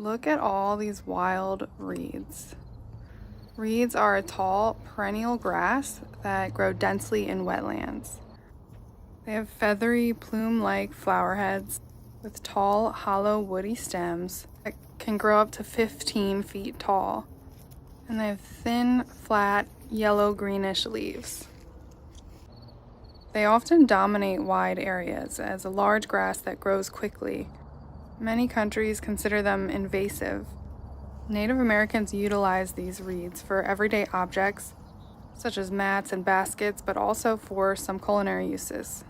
Look at all these wild reeds. Reeds are a tall, perennial grass that grow densely in wetlands. They have feathery, plume-like flower heads with tall, hollow, woody stems that can grow up to 15 feet tall. And they have thin, flat, yellow-greenish leaves. They often dominate wide areas as a large grass that grows quickly. Many countries consider them invasive. Native Americans utilize these reeds for everyday objects, such as mats and baskets, but also for some culinary uses.